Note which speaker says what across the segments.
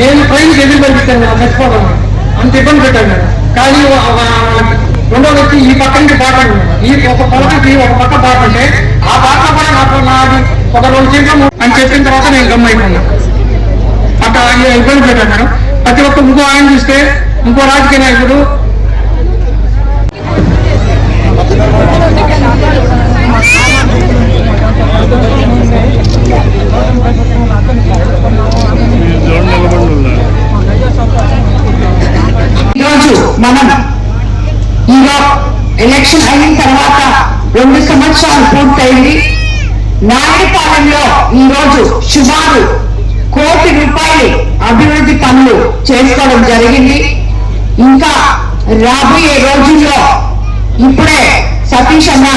Speaker 1: నేను ట్రైన్కి ఎదురు పంపిస్తాను మేడం, చచ్చిపోతాను అంత ఇబ్బంది పెట్టాను మేడం. కానీ రెండో వ్యక్తి ఈ పక్క నుంచి బాటండి మేడం, ఈ ఒక పొలకి ఒక పక్క బాటంటే ఆ బాటలో కూడా నాకు నాది ఒక 2 సీట్లు అని చెప్పిన తర్వాత నేను గమ్మ అయిపోయాను. అట్లా ఇబ్బంది పెట్టాను మేడం. ప్రతి ఒక్క ఇంకో ఆయన చూస్తే ఇంకో రాజకీయ నాయకుడు
Speaker 2: ఈరోజు మనం ఎలక్షన్ అయిన తర్వాత 2 సంవత్సరాలు పూర్తయింది. నాయుడుపాలెంలో ఈరోజు సుమారు 1 కోటి రూపాయలు అభివృద్ధి పనులు చేసుకోవడం జరిగింది. ఇంకా రాబోయే రోజుల్లో ఇప్పుడే సతీష్ అన్న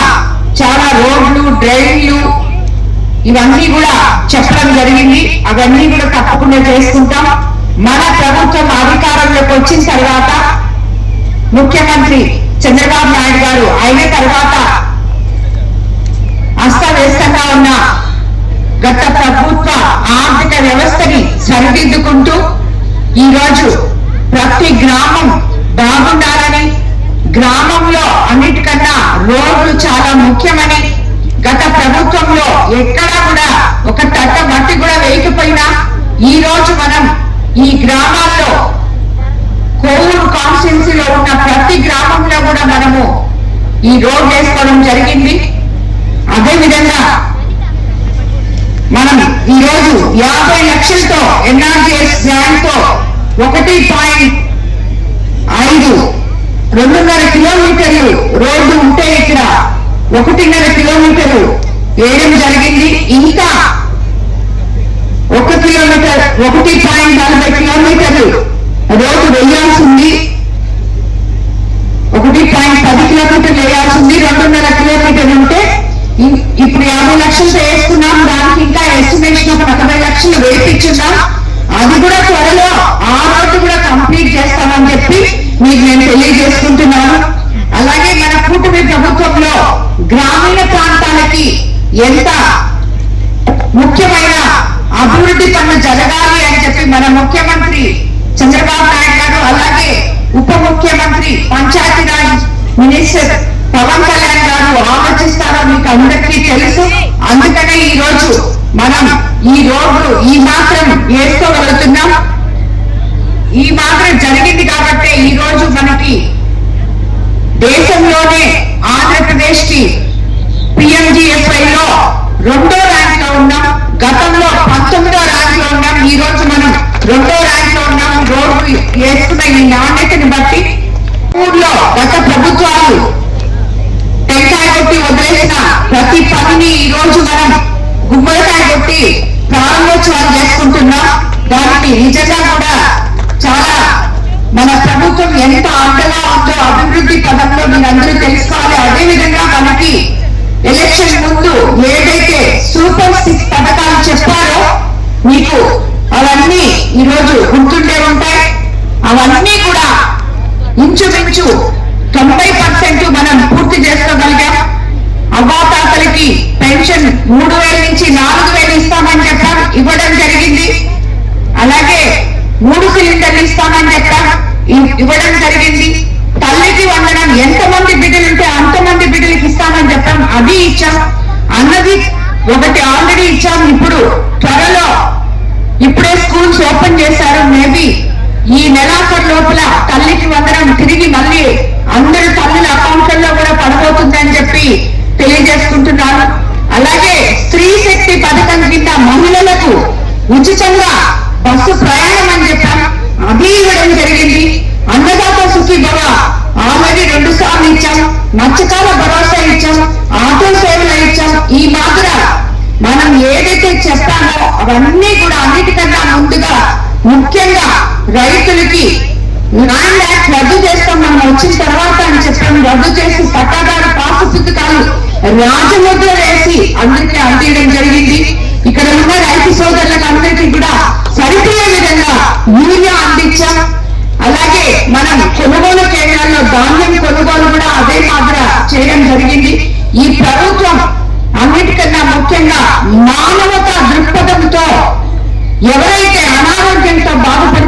Speaker 2: చాలా రోడ్లు, డ్రైన్లు ఇవన్నీ కూడా చెప్పడం జరిగింది. అవన్నీ కూడా తప్పకుండా చేసుకుంటాం. మన ప్రభుత్వం అధికారంలోకి వచ్చిన తర్వాత ముఖ్యమంత్రి చంద్రబాబు నాయుడు గారు అయిన తర్వాత అస్తవ్యస్తంగా ఉన్న గత ప్రభుత్వ ఆర్థిక వ్యవస్థని సరిదిద్దుకుంటూ ఈరోజు ప్రతి గ్రామం బాగుండాలని, గ్రామంలో అన్నిటికన్నా రోడ్లు చాలా ముఖ్యమని, గత ప్రభుత్వంలో ఎక్కడా కూడా ఒక తట్ట మట్టి కూడా వేయకపోయినా ఈ రోజు మనం ఈ గ్రామాల్లో కోవూరు కాన్స్టిట్యున్సీలో ఉన్న ప్రతి గ్రామంలో కూడా మనము ఈ రోడ్ వేసుకోవడం జరిగింది. అదేవిధంగా మనం ఈరోజు 50 లక్షలతో ఎన్ఆర్జీఎస్ గ్రాంట్ తో 1.5 2.5 కిలోమీటర్లు రోడ్డు ఉంటే ఇక్కడ 1.5 కిలోమీటర్లు వేయడం జరిగింది. ఇంకా 1 కిలోమీటర్ 1.40 కిలోమీటర్లు రోడ్డు వేయాల్సింది, 1.10 కిలోమీటర్లు వేయాల్సింది. 2.5 కిలోమీటర్లు ఉంటే ఇప్పుడు 50 లక్షలతో వేసుకున్నాం. దానికి ఇంకా ఎస్టిమేషన్ ఒక 40 లక్షలు వేయించున్నాం. అది కూడా త్వరలో ఆ రోడ్డు కూడా కంప్లీట్ చేస్తామని చెప్పి మీకు నేను తెలియజేసుకుంటున్నాను. అలాగే మన కూటమి ప్రభుత్వంలో గ్రామీణ ప్రాంతాలకి ఎంత ముఖ్యమైన అభివృద్ధి పనులు జరగాలి అని చెప్పి మన ముఖ్యమంత్రి చంద్రబాబు నాయుడు గారు, అలాగే ఉప ముఖ్యమంత్రి పంచాయతీరాజ్ మినిస్టర్ పవన్ కళ్యాణ్ గారు ఆలోచిస్తారో మీకు అందరికీ తెలుసు. అందుకనే ఈ రోజు మనం ఈ రోడ్లు ఈ మాత్రం వేసుకోగలుగుతున్నాం. ఈ మాత్రం జరిగింది కాబట్టి ఈ రోజు మనకి దేశంలోనే ఆంధ్రప్రదేశ్ కి పిఎంజిఎస్ఐ లో 2వ ర్యాంక్ లో ఉన్నాం. గతంలో 19వ ర్యాంక్ లో ఉన్నాం. ఈ రోజు మనం 2వ ర్యాంక్ లో ఉన్నాం. రోడ్డు వేసుకున్న ఈ నాణ్యతని బట్టి ఊర్లో గత ప్రభుత్వాలు టెంకాయ కొట్టి వదిలేసిన ప్రతి పనిని ఈ రోజు మనం గుమ్మడికాయ కొట్టి ప్రారంభోత్సవాలు చేసుకుంటున్నాం. దానికి నిజంగా కూడా చాలా మన ప్రభుత్వం ఎంత అండగా ఉందో అభివృద్ధి పదంలో మీరందరూ తెలుసుకోవాలి. అదేవిధంగా మనకి ఎలక్షన్ ముందు ఏదైతే సూపర్ 6 పథకాలు చెప్పారో మీకు అవన్నీ ఈరోజు గుర్తుండే ఉంటాయి. అవన్నీ కూడా ఇంచుమించు 90% మనం పూర్తి చేసుకోగలిగాం. అవ్వాతాతలకి పెన్షన్ 3,000 నుంచి 4,000 ఇస్తామని చెప్పాం, ఇవ్వడం జరిగింది. అలాగే 3 సిలిండర్లు ఇస్తామని చెప్పాం, ఇవ్వడం జరిగింది. తల్లికి వందనం ఎంతమంది బిడ్డలు ఉంటే అంతమంది బిడ్డలకి ఇస్తామని చెప్పాం, అది ఇచ్చాం. అన్నది ఒకటి ఆల్రెడీ ఇచ్చాం. ఇప్పుడు త్వరలో ఇప్పుడే స్కూల్స్ ఓపెన్ చేశారు. మేబీ ఈ నెలాఖరు లోపల తల్లికి వందనం తిరిగి మళ్ళీ అందరి తల్లుల అకౌంట్లలో కూడా పడబోతుందని చెప్పి తెలియజేసుకుంటున్నాను. అలాగే స్త్రీ శక్తి పథకం కింద మహిళలకు ఉచితంగా బస్సు ప్రయాణం అని చెప్పాం, అది ఇవ్వడం జరిగింది. అన్నదాత సుఖీభవ ఆల్రెడీ 2 సార్లు ఇచ్చాం. మత్స్యకాల భరోసా ఇచ్చాం, ఆటో సేవలు ఇచ్చాం. ఈ మాత్ర మనం ఏదైతే చెప్పామో అవన్నీ కూడా అన్నిటికన్నా ముందుగా ముఖ్యంగా రైతులకి ల్యాండ్ యాక్ట్ రద్దు చేస్తాం మనం వచ్చిన తర్వాత అని చెప్పాం. రద్దు చేసి పట్టాదారు పాసు పుస్తకాలు రాజముద్ర వేసి అందరికీ అందించడం జరిగింది. ఇక్కడ ఉన్న రైతు సోదరులకు అందరికీ కూడా సరిపోయే విధంగా యూరియా అందించాం. అలాగే మనం కొనుగోలు కేంద్రాల్లో ధాన్యం కొనుగోలు కూడా అదే మాదిర చేయడం జరిగింది. ఈ ప్రభుత్వం అన్నిటికన్నా ముఖ్యంగా మానవతా దృక్పథంతో ఎవరైతే అనారోగ్యంతో బాధపడుతున్నారో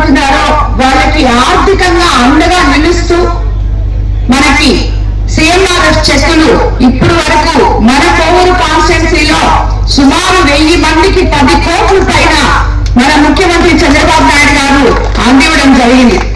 Speaker 2: జరిగింది.